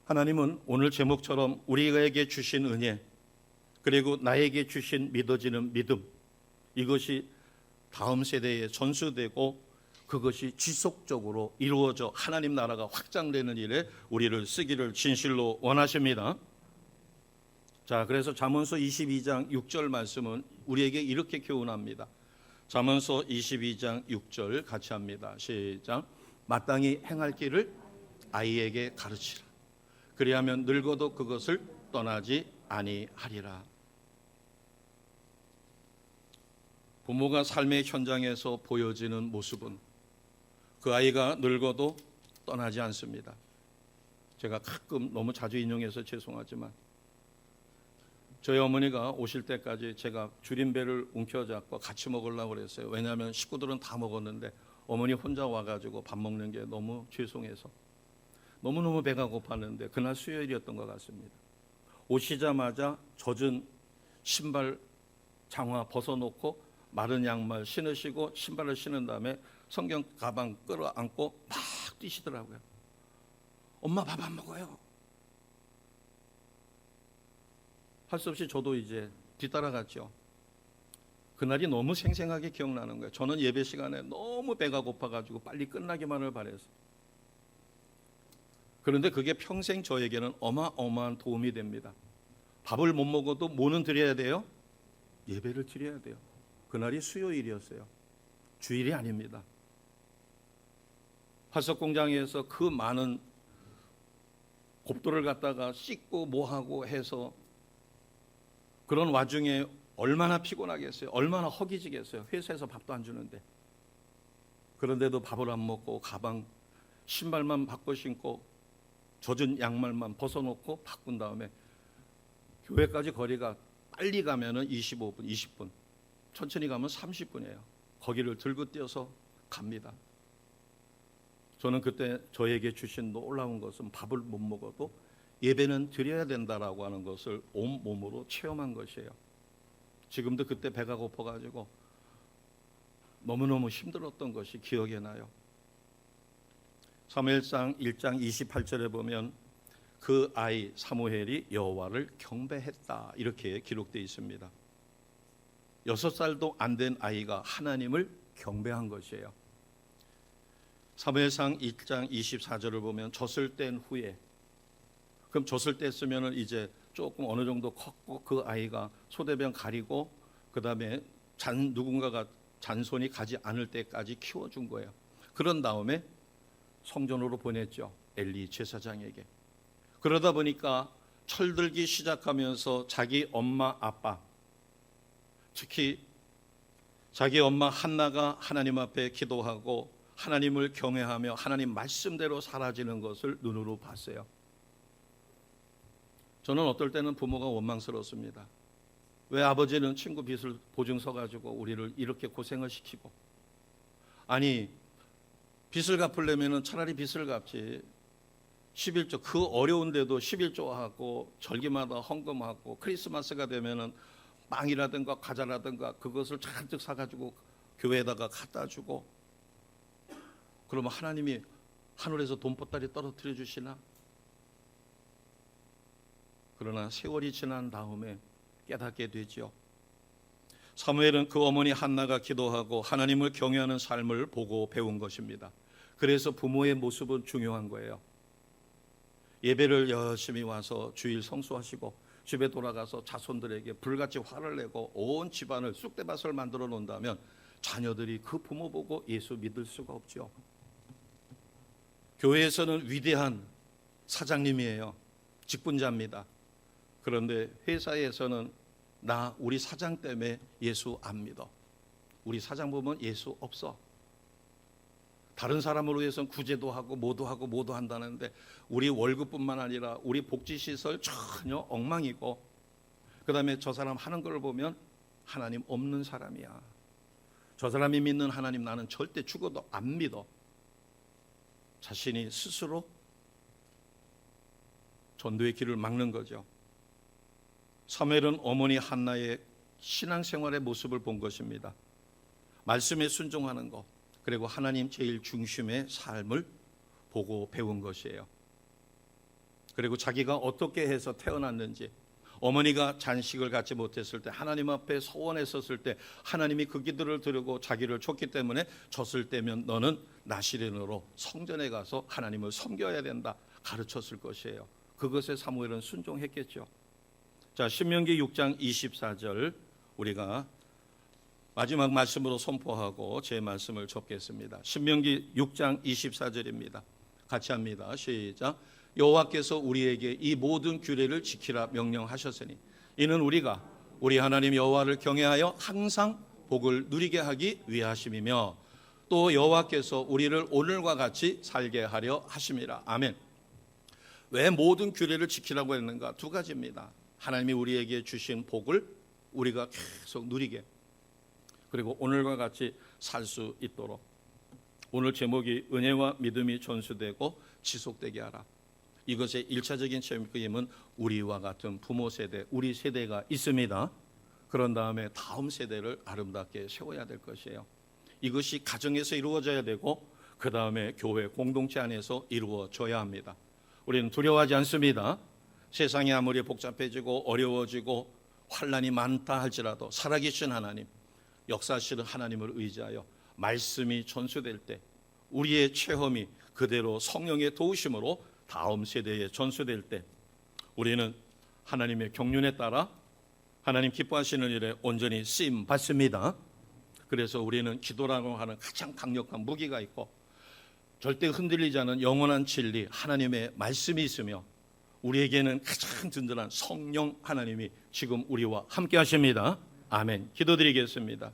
하나님은 오늘 제목처럼 우리에게 주신 은혜, 그리고 나에게 주신 믿어지는 믿음, 이것이 다음 세대에 전수되고 그것이 지속적으로 이루어져 하나님 나라가 확장되는 일에 우리를 쓰기를 진실로 원하십니다. 자, 그래서 잠언서 22장 6절 말씀은 우리에게 이렇게 교훈합니다. 잠언서 22장 6절 같이 합니다. 시작. 마땅히 행할 길을 아이에게 가르치라. 그리하면 늙어도 그것을 떠나지 아니하리라. 부모가 삶의 현장에서 보여지는 모습은 그 아이가 늙어도 떠나지 않습니다. 제가 가끔 너무 자주 인용해서 죄송하지만 저희 어머니가 오실 때까지 제가 줄임배를 움켜잡고 같이 먹으려고 그랬어요. 왜냐하면 식구들은 다 먹었는데 어머니 혼자 와가지고 밥 먹는 게 너무 죄송해서 너무너무 배가 고팠는데 그날 수요일이었던 것 같습니다. 오시자마자 젖은 신발 장화 벗어놓고 마른 양말 신으시고 신발을 신은 다음에 성경 가방 끌어안고 막 뛰시더라고요. 엄마 밥 안 먹어요. 할 수 없이 저도 이제 뒤따라갔죠. 그날이 너무 생생하게 기억나는 거예요. 저는 예배 시간에 너무 배가 고파가지고 빨리 끝나기만을 바랬어요. 그런데 그게 평생 저에게는 어마어마한 도움이 됩니다. 밥을 못 먹어도 뭐는 드려야 돼요? 예배를 드려야 돼요. 그날이 수요일이었어요. 주일이 아닙니다. 화석공장에서 그 많은 곱돌을 갖다가 씻고 뭐하고 해서 그런 와중에 얼마나 피곤하겠어요. 얼마나 허기지겠어요. 회사에서 밥도 안 주는데. 그런데도 밥을 안 먹고 가방 신발만 바꿔 신고 젖은 양말만 벗어놓고 바꾼 다음에 교회까지 거리가 빨리 가면은 25분, 20분, 천천히 가면 30분이에요. 거기를 들고 뛰어서 갑니다. 저는 그때 저에게 주신 놀라운 것은 밥을 못 먹어도 예배는 드려야 된다라고 하는 것을 온몸으로 체험한 것이에요. 지금도 그때 배가 고파가지고 너무너무 힘들었던 것이 기억에 나요. 사무엘상 1장 28절에 보면 그 아이 사무엘이 여호와를 경배했다 이렇게 기록되어 있습니다. 6살도 안 된 아이가 하나님을 경배한 것이에요. 사무엘상 1장 24절을 보면 젖을 뗀 후에, 그럼 젖을 뗐으면 이제 조금 어느 정도 컸고 그 아이가 소대병 가리고 그 다음에 누군가가 잔손이 가지 않을 때까지 키워준 거예요. 그런 다음에 성전으로 보냈죠. 엘리 제사장에게. 그러다 보니까 철들기 시작하면서 자기 엄마 아빠, 특히 자기 엄마 한나가 하나님 앞에 기도하고 하나님을 경외하며 하나님 말씀대로 사라지는 것을 눈으로 봤어요. 저는 어떨 때는 부모가 원망스럽습니다. 왜 아버지는 친구 빚을 보증 서가지고 우리를 이렇게 고생을 시키고, 아니 빚을 갚으려면 차라리 빚을 갚지 11조, 그 어려운데도 11조 하고 절기마다 헌금하고 크리스마스가 되면은 빵이라든가 과자라든가 그것을 잔뜩 사가지고 교회에다가 갖다 주고, 그러면 하나님이 하늘에서 돈보따리 떨어뜨려 주시나? 그러나 세월이 지난 다음에 깨닫게 되죠. 사무엘은 그 어머니 한나가 기도하고 하나님을 경외하는 삶을 보고 배운 것입니다. 그래서 부모의 모습은 중요한 거예요. 예배를 열심히 와서 주일 성수하시고 집에 돌아가서 자손들에게 불같이 화를 내고 온 집안을 쑥대밭을 만들어 놓는다면 자녀들이 그 부모 보고 예수 믿을 수가 없죠. 교회에서는 위대한 사장님이에요. 직분자입니다. 그런데 회사에서는 우리 사장 때문에 예수 안 믿어. 우리 사장 보면 예수 없어. 다른 사람을 위해서는 구제도 하고 뭐도 하고 뭐도 한다는데 우리 월급뿐만 아니라 우리 복지시설 전혀 엉망이고, 그 다음에 저 사람 하는 걸 보면 하나님 없는 사람이야. 저 사람이 믿는 하나님 나는 절대 죽어도 안 믿어. 자신이 스스로 전도의 길을 막는 거죠. 사무엘은 어머니 한나의 신앙생활의 모습을 본 것입니다. 말씀에 순종하는 것, 그리고 하나님 제일 중심의 삶을 보고 배운 것이에요. 그리고 자기가 어떻게 해서 태어났는지, 어머니가 잔식을 갖지 못했을 때, 하나님 앞에 서원했었을 때 하나님이 그 기도를 들으고 자기를 줬기 때문에 졌을 때면 너는 나시린으로 성전에 가서 하나님을 섬겨야 된다 가르쳤을 것이에요. 그것에 사무엘은 순종했겠죠. 자, 신명기 6장 24절 우리가 마지막 말씀으로 선포하고 제 말씀을 접겠습니다. 신명기 6장 24절입니다. 같이 합니다. 시작. 여호와께서 우리에게 이 모든 규례를 지키라 명령하셨으니 이는 우리가 우리 하나님 여호와를 경외하여 항상 복을 누리게 하기 위하심이며 또 여호와께서 우리를 오늘과 같이 살게 하려 하심이라. 아멘. 왜 모든 규례를 지키라고 했는가? 두 가지입니다. 하나님이 우리에게 주신 복을 우리가 계속 누리게, 그리고 오늘과 같이 살 수 있도록. 오늘 제목이 은혜와 믿음이 전수되고 지속되게 하라. 이것의 1차적인 책임은 우리와 같은 부모 세대, 우리 세대가 있습니다. 그런 다음에 다음 세대를 아름답게 세워야 될 것이에요. 이것이 가정에서 이루어져야 되고 그 다음에 교회 공동체 안에서 이루어져야 합니다. 우리는 두려워하지 않습니다. 세상이 아무리 복잡해지고 어려워지고 환난이 많다 할지라도 살아계신 하나님, 역사하시는 하나님을 의지하여 말씀이 전수될 때 우리의 체험이 그대로 성령의 도우심으로 다음 세대에 전수될 때 우리는 하나님의 경륜에 따라 하나님 기뻐하시는 일에 온전히 쓰임 받습니다. 그래서 우리는 기도라고 하는 가장 강력한 무기가 있고 절대 흔들리지 않은 영원한 진리 하나님의 말씀이 있으며 우리에게는 가장 든든한 성령 하나님이 지금 우리와 함께 하십니다. 아멘. 기도드리겠습니다.